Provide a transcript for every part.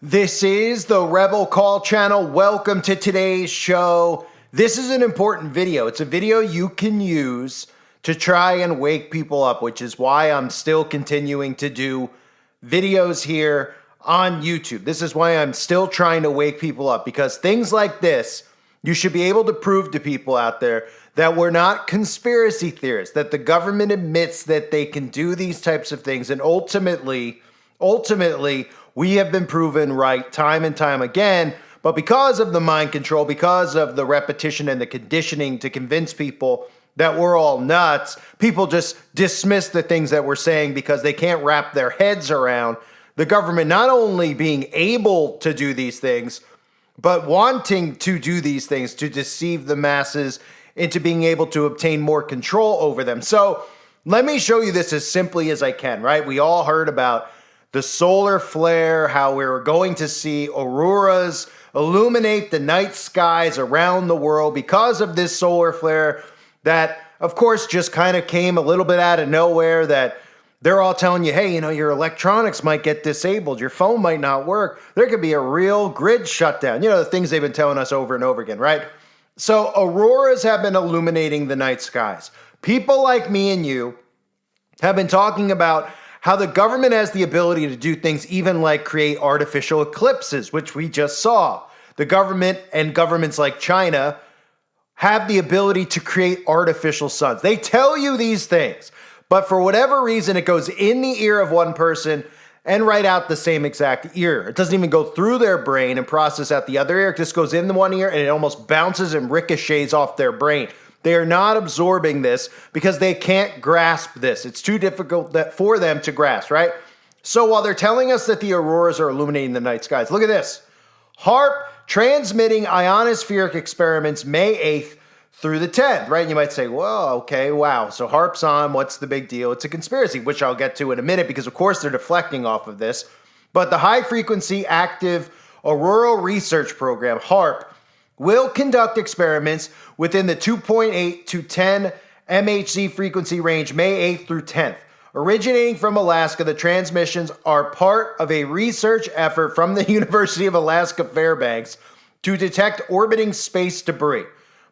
This is the Rebel Call channel. Welcome to today's show. This is an important video. It's a video you can use to try and wake people up, which is why I'm still continuing to do videos here on YouTube. This is why I'm still trying to wake people up, because things like this, you should be able to prove to people out there that we're not conspiracy theorists, that the government admits that they can do these types of things, and ultimately, we have been proven right time and time again. But because of the mind control, because of the repetition and the conditioning to convince people that we're all nuts, people just dismiss the things that we're saying because they can't wrap their heads around the government not only being able to do these things, but wanting to do these things to deceive the masses into being able to obtain more control over them. So let me show you this as simply as I can, right? We all heard about the solar flare, how we're going to see auroras illuminate the night skies around the world because of this solar flare that, of course, just kind of came a little bit out of nowhere, that they're all telling you, hey, your electronics might get disabled, your phone might not work, there could be a real grid shutdown. The things they've been telling us over and over again, right? So auroras have been illuminating the night skies. People like me and you have been talking about how the government has the ability to do things even like create artificial eclipses, which we just saw. The government and governments like China have the ability to create artificial suns. They tell you these things, but for whatever reason, it goes in the ear of one person and right out the same exact ear. It doesn't even go through their brain and process out the other ear. It just goes in the one ear and it almost bounces and ricochets off their brain. They are not absorbing this because they can't grasp this. It's too difficult for them to grasp, right? So while they're telling us that the auroras are illuminating the night skies, look at this. Haarp transmitting ionospheric experiments May 8th through the 10th, right? And you might say, well, okay, wow. So Haarp's on, what's the big deal? It's a conspiracy, which I'll get to in a minute because, of course, they're deflecting off of this. But the High Frequency Active Auroral Research Program, Haarp, will conduct experiments within the 2.8 to 10 MHz frequency range May 8th through 10th. Originating from Alaska, the transmissions are part of a research effort from the University of Alaska Fairbanks to detect orbiting space debris.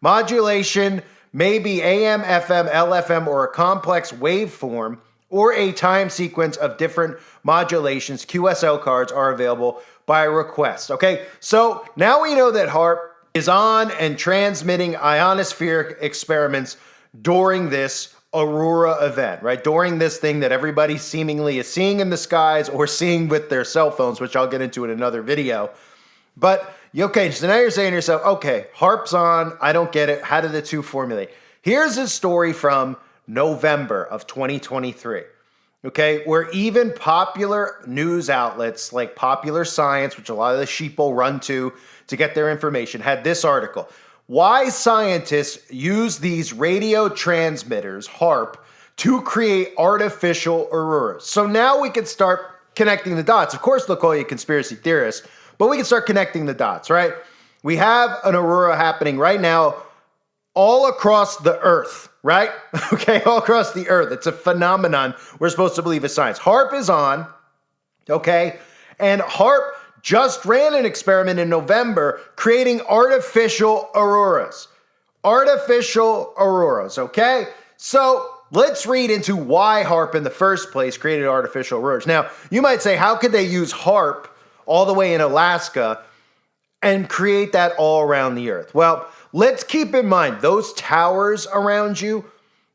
Modulation may be AM, FM, LFM, or a complex waveform, or a time sequence of different modulations. QSL cards are available by request. Okay, so now we know that Haarp is on and transmitting ionospheric experiments during this aurora event, right? During this thing that everybody seemingly is seeing in the skies or seeing with their cell phones, which I'll get into in another video. But, okay, so now you're saying to yourself, okay, Haarp's on, I don't get it. How do the two formulate? Here's a story from November of 2023. Okay, where even popular news outlets like Popular Science, which a lot of the sheeple run to get their information, had this article. Why scientists use these radio transmitters, Haarp, to create artificial auroras. So now we can start connecting the dots. Of course, they'll call you conspiracy theorists, but we can start connecting the dots, right? We have an aurora happening right now all across the earth, right? Okay, all across the earth. It's a phenomenon we're supposed to believe is science. Haarp is on, okay? And Haarp just ran an experiment in November creating artificial auroras. Artificial auroras, okay? So let's read into why Haarp in the first place created artificial auroras. Now, you might say, how could they use Haarp all the way in Alaska and create that all around the earth? Well, let's keep in mind, those towers around you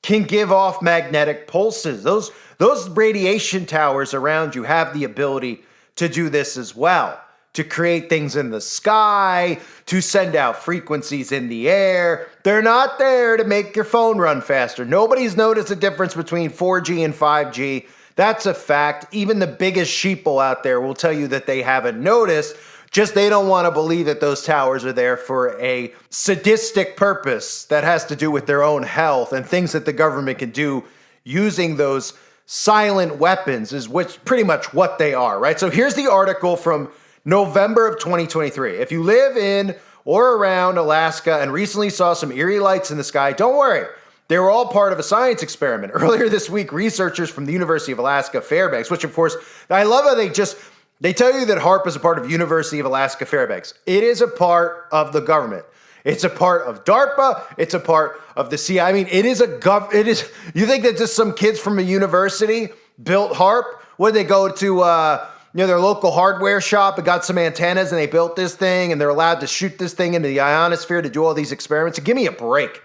can give off magnetic pulses. Those radiation towers around you have the ability to do this as well, to create things in the sky, to send out frequencies in the air. They're not there to make your phone run faster. Nobody's noticed the difference between 4G and 5G. That's a fact. Even the biggest sheeple out there will tell you that they haven't noticed. Just they don't want to believe that those towers are there for a sadistic purpose that has to do with their own health and things that the government can do using those silent weapons is pretty much what they are, right? So here's the article from November of 2023. If you live in or around Alaska and recently saw some eerie lights in the sky, don't worry. They were all part of a science experiment. Earlier this week, researchers from the University of Alaska Fairbanks, which of course, I love how they just They tell you that Haarp is a part of University of Alaska Fairbanks. It is a part of the government. It's a part of DARPA. It's a part of the CIA. I mean, it is you think that just some kids from a university built Haarp? Would they go to, their local hardware shop and got some antennas and they built this thing and they're allowed to shoot this thing into the ionosphere to do all these experiments? Give me a break.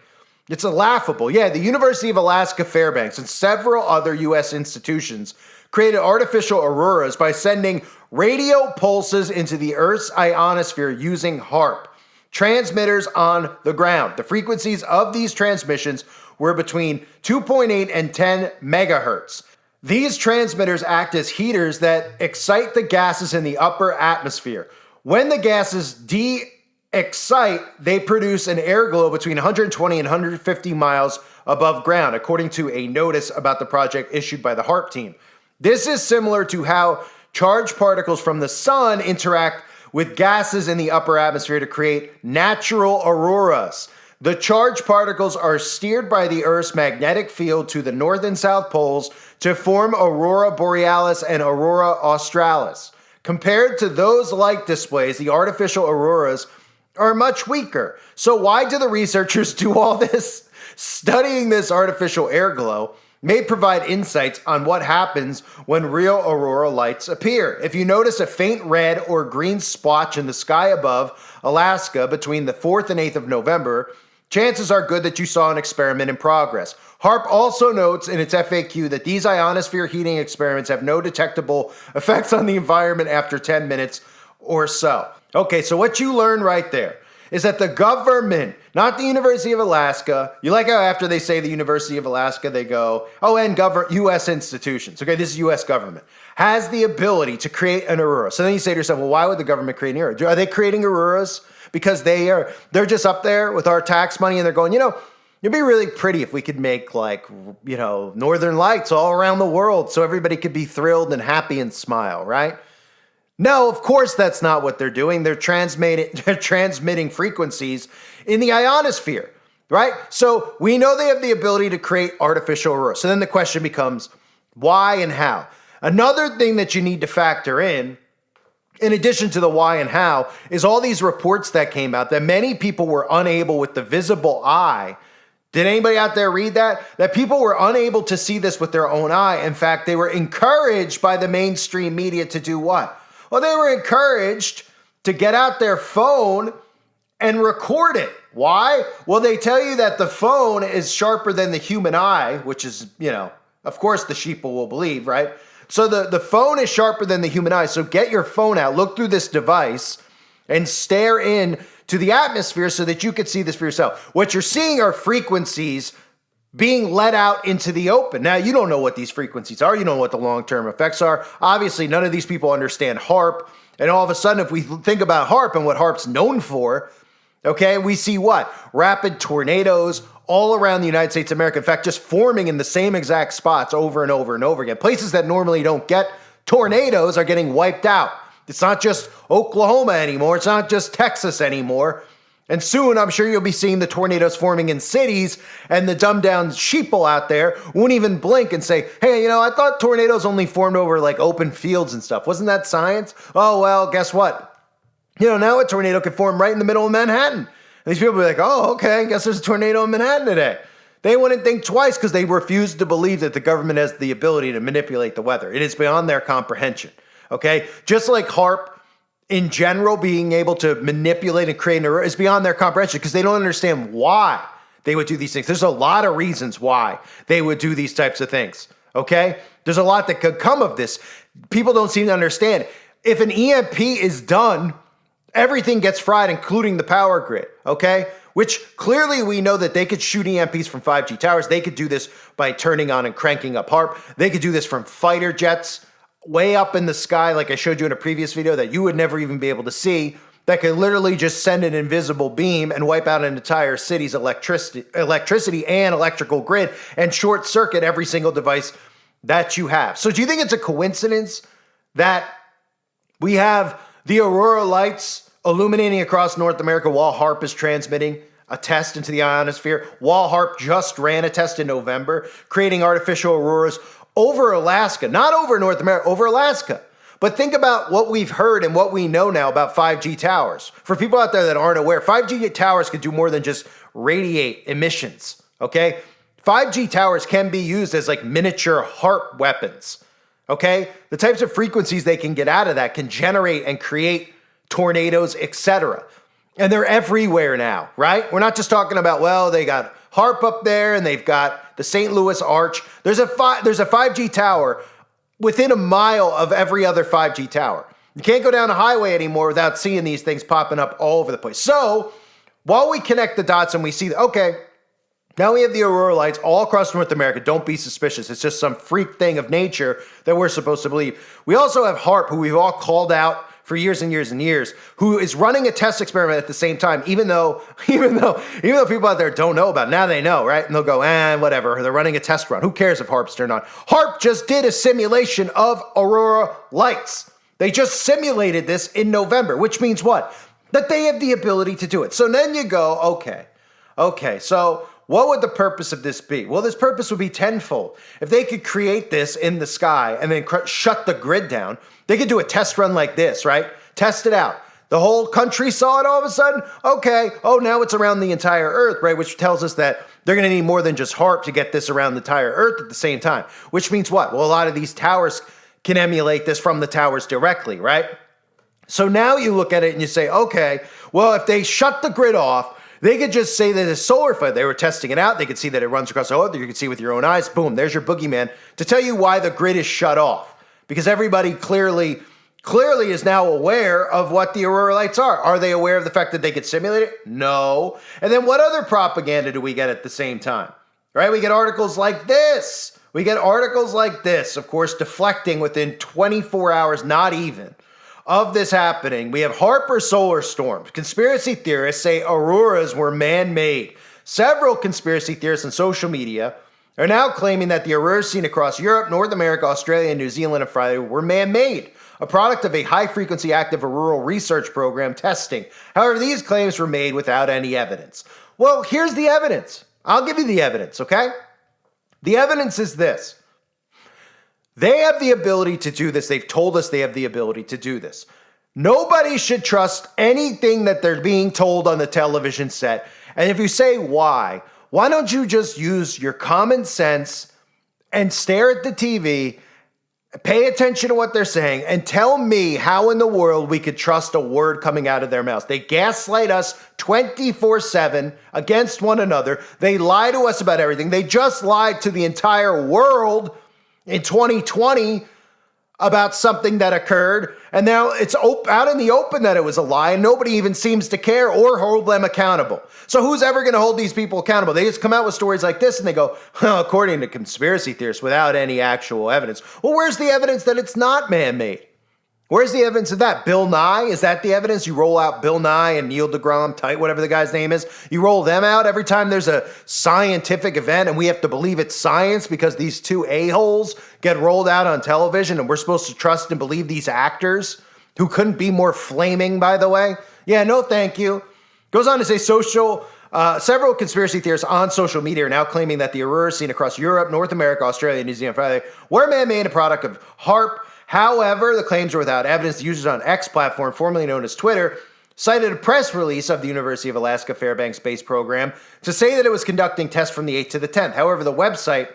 It's laughable. Yeah, the University of Alaska Fairbanks and several other U.S. institutions created artificial auroras by sending radio pulses into the Earth's ionosphere using Haarp transmitters on the ground. The frequencies of these transmissions were between 2.8 and 10 megahertz. These transmitters act as heaters that excite the gases in the upper atmosphere. When the gases de-excite, they produce an air glow between 120 and 150 miles above ground, according to a notice about the project issued by the Haarp team. This is similar to how charged particles from the sun interact with gases in the upper atmosphere to create natural auroras. The charged particles are steered by the Earth's magnetic field to the north and south poles to form aurora borealis and aurora australis. Compared to those light displays, the artificial auroras are much weaker. So why do the researchers do all this? Studying this artificial air glow may provide insights on what happens when real aurora lights appear. If you notice a faint red or green splotch in the sky above Alaska between the 4th and 8th of November, chances are good that you saw an experiment in progress. Haarp also notes in its FAQ that these ionosphere heating experiments have no detectable effects on the environment after 10 minutes or so. Okay, so what you learn right there is that the government, not the University of Alaska, you like how after they say the University of Alaska, they go, oh, and U.S. institutions, okay, this is U.S. government, has the ability to create an aurora. So then you say to yourself, well, why would the government create an aurora? Are they creating auroras because they're just up there with our tax money and they're going, it'd be really pretty if we could make northern lights all around the world so everybody could be thrilled and happy and smile, right? No, of course that's not what they're doing. They're transmitting frequencies in the ionosphere, right? So we know they have the ability to create artificial auroras. So then the question becomes, why and how? Another thing that you need to factor in addition to the why and how, is all these reports that came out that many people were unable with the visible eye. Did anybody out there read that? That people were unable to see this with their own eye. In fact, they were encouraged by the mainstream media to do what? Well, they were encouraged to get out their phone and record it. Why? Well, they tell you that the phone is sharper than the human eye, which is, of course the sheeple will believe, right? So the phone is sharper than the human eye. So get your phone out, look through this device, and stare in to the atmosphere so that you could see this for yourself. What you're seeing are frequencies being let out into the open. Now, you don't know what these frequencies are. You don't know what the long-term effects are. Obviously, none of these people understand Haarp. And all of a sudden, if we think about Haarp and what Haarp's known for, okay, we see what? Rapid tornadoes all around the United States of America. In fact, just forming in the same exact spots over and over and over again. Places that normally don't get tornadoes are getting wiped out. It's not just Oklahoma anymore. It's not just Texas anymore. And soon, I'm sure you'll be seeing the tornadoes forming in cities, and the dumbed-down sheeple out there won't even blink and say, hey, I thought tornadoes only formed over open fields and stuff. Wasn't that science? Oh, well, guess what? Now a tornado could form right in the middle of Manhattan. And these people will be like, oh, okay, I guess there's a tornado in Manhattan today. They wouldn't think twice because they refuse to believe that the government has the ability to manipulate the weather. It is beyond their comprehension, okay? Just like Haarp, in general, being able to manipulate and create an aurora is beyond their comprehension because they don't understand why they would do these things. There's a lot of reasons why they would do these types of things, okay? There's a lot that could come of this. People don't seem to understand. If an EMP is done, everything gets fried, including the power grid, okay? Which clearly we know that they could shoot EMPs from 5G towers. They could do this by turning on and cranking up Haarp. They could do this from fighter jets way up in the sky, like I showed you in a previous video, that you would never even be able to see, that could literally just send an invisible beam and wipe out an entire city's electricity and electrical grid and short circuit every single device that you have. So do you think it's a coincidence that we have the aurora lights illuminating across North America while Haarp is transmitting a test into the ionosphere, while Haarp just ran a test in November, creating artificial auroras over Alaska, not over North America, over Alaska. But think about what we've heard and what we know now about 5G towers. For people out there that aren't aware, 5G towers can do more than just radiate emissions, okay? 5G towers can be used as like miniature Haarp weapons, okay? The types of frequencies they can get out of that can generate and create tornadoes, etc. And they're everywhere now, right? We're not just talking about, well, they got Haarp up there and they've got the St. Louis Arch. There's a 5G tower within a mile of every other 5G tower. You can't go down a highway anymore without seeing these things popping up all over the place. So while we connect the dots and we see, okay, now we have the aurora lights all across North America. Don't be suspicious. It's just some freak thing of nature that we're supposed to believe. We also have Haarp, who we've all called out for years and years and years, who is running a test experiment at the same time, even though people out there don't know about it. Now they know, right? And they'll go, whatever. They're running a test run. Who cares if Haarp's turned on? Haarp just did a simulation of aurora lights. They just simulated this in November, which means what? That they have the ability to do it. So then you go, okay, so what would the purpose of this be? Well, this purpose would be tenfold. If they could create this in the sky and then shut the grid down, they could do a test run like this, right? Test it out. The whole country saw it all of a sudden. Okay. Oh, now it's around the entire Earth, right? Which tells us that they're going to need more than just Haarp to get this around the entire Earth at the same time. Which means what? Well, a lot of these towers can emulate this from the towers directly, right? So now you look at it and you say, okay, well, if they shut the grid off, they could just say that it's solar flare. They were testing it out. They could see that it runs across the whole. You could see with your own eyes. Boom, there's your boogeyman to tell you why the grid is shut off. Because everybody clearly is now aware of what the aurora lights are. Are they aware of the fact that they could simulate it? No. And then what other propaganda do we get at the same time? Right? We get articles like this. Of course, deflecting within 24 hours, not even, of this happening. We have Haarp or solar storms. Conspiracy theorists say auroras were man-made. Several conspiracy theorists on social media are now claiming that the auroras seen across Europe, North America, Australia, and New Zealand on Friday were man-made, a product of a high-frequency active auroral research program testing. However, these claims were made without any evidence. Well, here's the evidence. I'll give you the evidence, okay? The evidence is this. They have the ability to do this. They've told us they have the ability to do this. Nobody should trust anything that they're being told on the television set. And if you say why don't you just use your common sense and stare at the TV, pay attention to what they're saying, and tell me how in the world we could trust a word coming out of their mouths. They gaslight us 24/7 against one another. They lie to us about everything. They just lied to the entire world in 2020 about something that occurred, and now it's out in the open that it was a lie, and nobody even seems to care or hold them accountable. So who's ever going to hold these people accountable? They just come out with stories like this, and they go, well, according to conspiracy theorists, without any actual evidence. Well, where's the evidence that it's not man-made? Where's the evidence of that? Bill Nye? Is that the evidence? You roll out Bill Nye and Neil deGrasse Tyson, whatever the guy's name is. You roll them out every time there's a scientific event and we have to believe it's science because these two a-holes get rolled out on television and we're supposed to trust and believe these actors who couldn't be more flaming, by the way. Yeah, no thank you. Goes on to say several conspiracy theorists on social media are now claiming that the auroras seen across Europe, North America, Australia, and New Zealand Friday were man-made, a product of Haarp. However, the claims are without evidence. The users on X platform, formerly known as Twitter, cited a press release of the University of Alaska Fairbanks Space Program to say that it was conducting tests from the 8th to the 10th. However, the website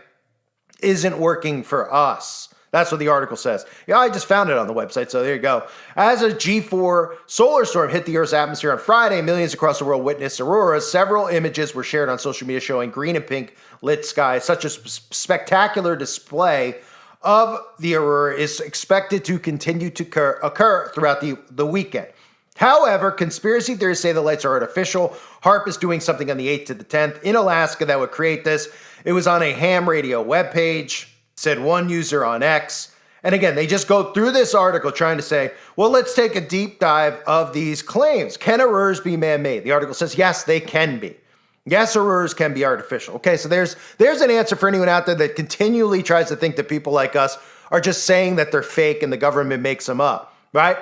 isn't working for us. That's what the article says. Yeah, I just found it on the website, so there you go. As a G4 solar storm hit the Earth's atmosphere on Friday, millions across the world witnessed auroras. Several images were shared on social media showing green and pink lit skies. Such a spectacular display of the aurora is expected to continue to occur throughout the weekend. However, conspiracy theorists say the lights are artificial. Haarp is doing something on the 8th to the 10th in Alaska that would create this. It was on a ham radio webpage, said one user on X. And again, they just go through this article trying to say, well, let's take a deep dive of these claims. Can auroras be man-made? The article says, yes, they can be. Yes, auroras can be artificial. Okay, so there's an answer for anyone out there that continually tries to think that people like us are just saying that they're fake and the government makes them up, right?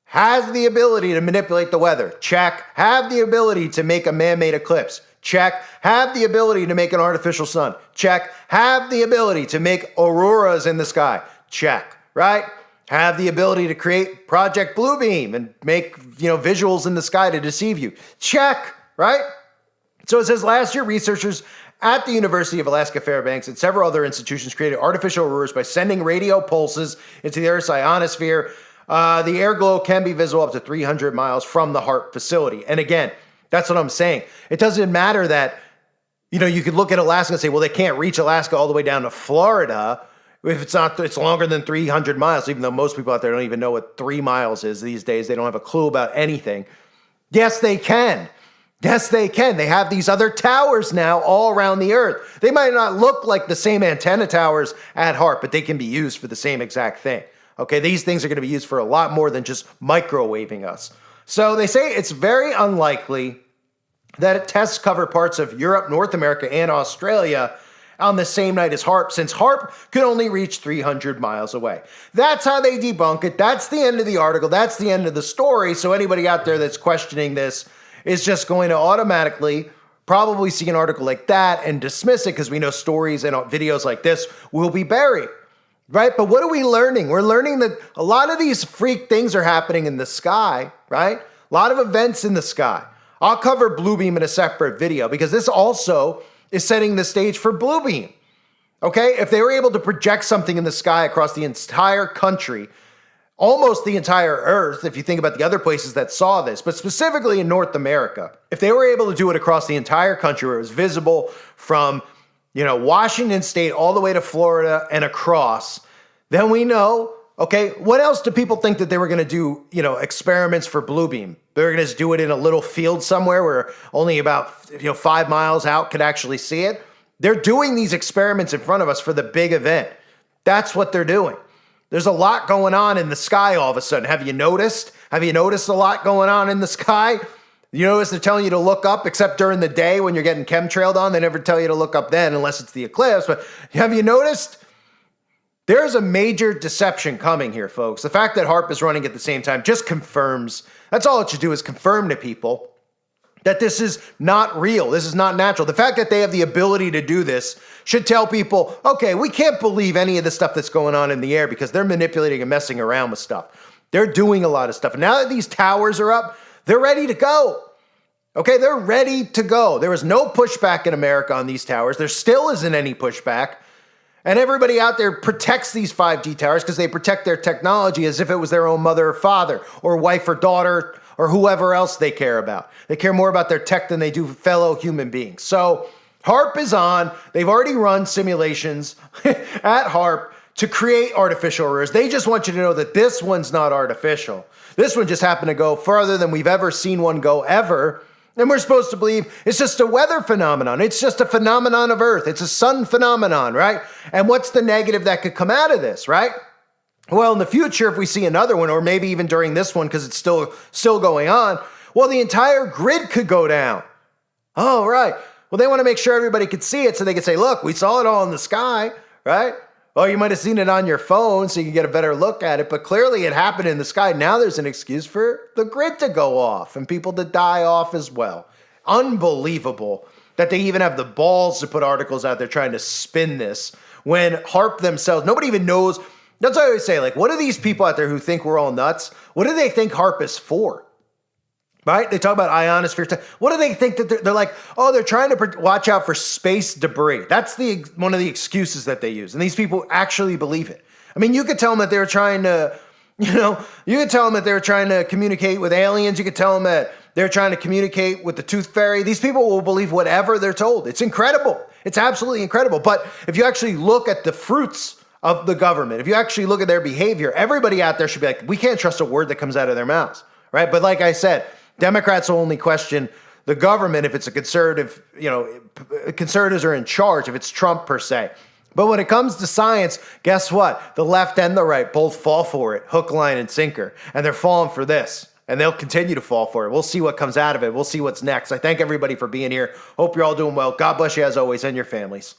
Has the ability to manipulate the weather. Check. Have the ability to make a man-made eclipse. Check. Have the ability to make an artificial sun. Check. Have the ability to make auroras in the sky. Check, right? have the ability to create Project Bluebeam and make, visuals in the sky to deceive you. Check, right? So it says last year, researchers at the University of Alaska Fairbanks and several other institutions created artificial auroras by sending radio pulses into the Earth's ionosphere. The air glow can be visible up to 300 miles from the Haarp facility. And again, that's what I'm saying. It doesn't matter that, you could look at Alaska and say, well, they can't reach Alaska all the way down to Florida if it's longer than 300 miles, even though most people out there don't even know what 3 miles is these days. They don't have a clue about anything. Yes, they can. Yes, they can. They have these other towers now all around the Earth. They might not look like the same antenna towers at Haarp, but they can be used for the same exact thing. Okay, these things are going to be used for a lot more than just microwaving us. So they say it's very unlikely that tests cover parts of Europe, North America, and Australia on the same night as Haarp, since Haarp could only reach 300 miles away. That's how they debunk it. That's the end of the article. That's the end of the story. So anybody out there that's questioning this is just going to automatically probably see an article like that and dismiss it, because we know stories and videos like this will be buried, right? But what are we learning? We're learning that a lot of these freak things are happening in the sky, right? A lot of events in the sky. I'll cover Bluebeam in a separate video, because this also is setting the stage for Bluebeam. Okay, if they were able to project something in the sky across the entire country, almost the entire Earth, if you think about the other places that saw this, but specifically in North America, if they were able to do it across the entire country where it was visible from, Washington State all the way to Florida and across, then we know, okay, what else do people think that they were going to do, experiments for Bluebeam? They were going to just do it in a little field somewhere where only about, 5 miles out could actually see it. They're doing these experiments in front of us for the big event. That's what they're doing. There's a lot going on in the sky all of a sudden. Have you noticed? Have you noticed a lot going on in the sky? You notice they're telling you to look up, except during the day when you're getting chemtrailed on. They never tell you to look up then unless it's the eclipse. But have you noticed? There's a major deception coming here, folks. The fact that Haarp is running at the same time just confirms, that's all it should do, is confirm to people that this is not real. This is not natural. The fact that they have the ability to do this should tell people, okay, we can't believe any of the stuff that's going on in the air, because they're manipulating and messing around with stuff. They're doing a lot of stuff. And now that these towers are up, they're ready to go. Okay, they're ready to go. There was no pushback in America on these towers. There still isn't any pushback. And everybody out there protects these 5G towers because they protect their technology as if it was their own mother or father or wife or daughter or whoever else they care about. They care more about their tech than they do fellow human beings. So Haarp is on. They've already run simulations at Haarp to create artificial auroras. They just want you to know that this one's not artificial. This one just happened to go farther than we've ever seen one go ever. And we're supposed to believe it's just a weather phenomenon. It's just a phenomenon of Earth. It's a sun phenomenon, right? And what's the negative that could come out of this, right? Well, in the future, if we see another one, or maybe even during this one, because it's still going on, well, the entire grid could go down. Oh, right. Well, they want to make sure everybody could see it so they could say, look, we saw it all in the sky, right? Oh, you might have seen it on your phone so you can get a better look at it, but clearly it happened in the sky. Now there's an excuse for the grid to go off and people to die off as well. Unbelievable that they even have the balls to put articles out there trying to spin this when Haarp themselves, nobody even knows. That's what I always say, like, what are these people out there who think we're all nuts? What do they think Haarp is for? Right? They talk about ionosphere. What do they think that they're like? Oh, they're trying to watch out for space debris. That's one of the excuses that they use. And these people actually believe it. I mean, you could tell them that they were trying to, you could tell them that they were trying to communicate with aliens. You could tell them that they're trying to communicate with the tooth fairy. These people will believe whatever they're told. It's incredible. It's absolutely incredible. But if you actually look at the fruits of the government, if you actually look at their behavior, everybody out there should be like, we can't trust a word that comes out of their mouths, right? But like I said, Democrats will only question the government if it's a conservative, conservatives are in charge, if it's Trump per se. But when it comes to science, guess what? The left and the right both fall for it, hook, line, and sinker. And they're falling for this. And they'll continue to fall for it. We'll see what comes out of it. We'll see what's next. I thank everybody for being here. Hope you're all doing well. God bless you as always and your families.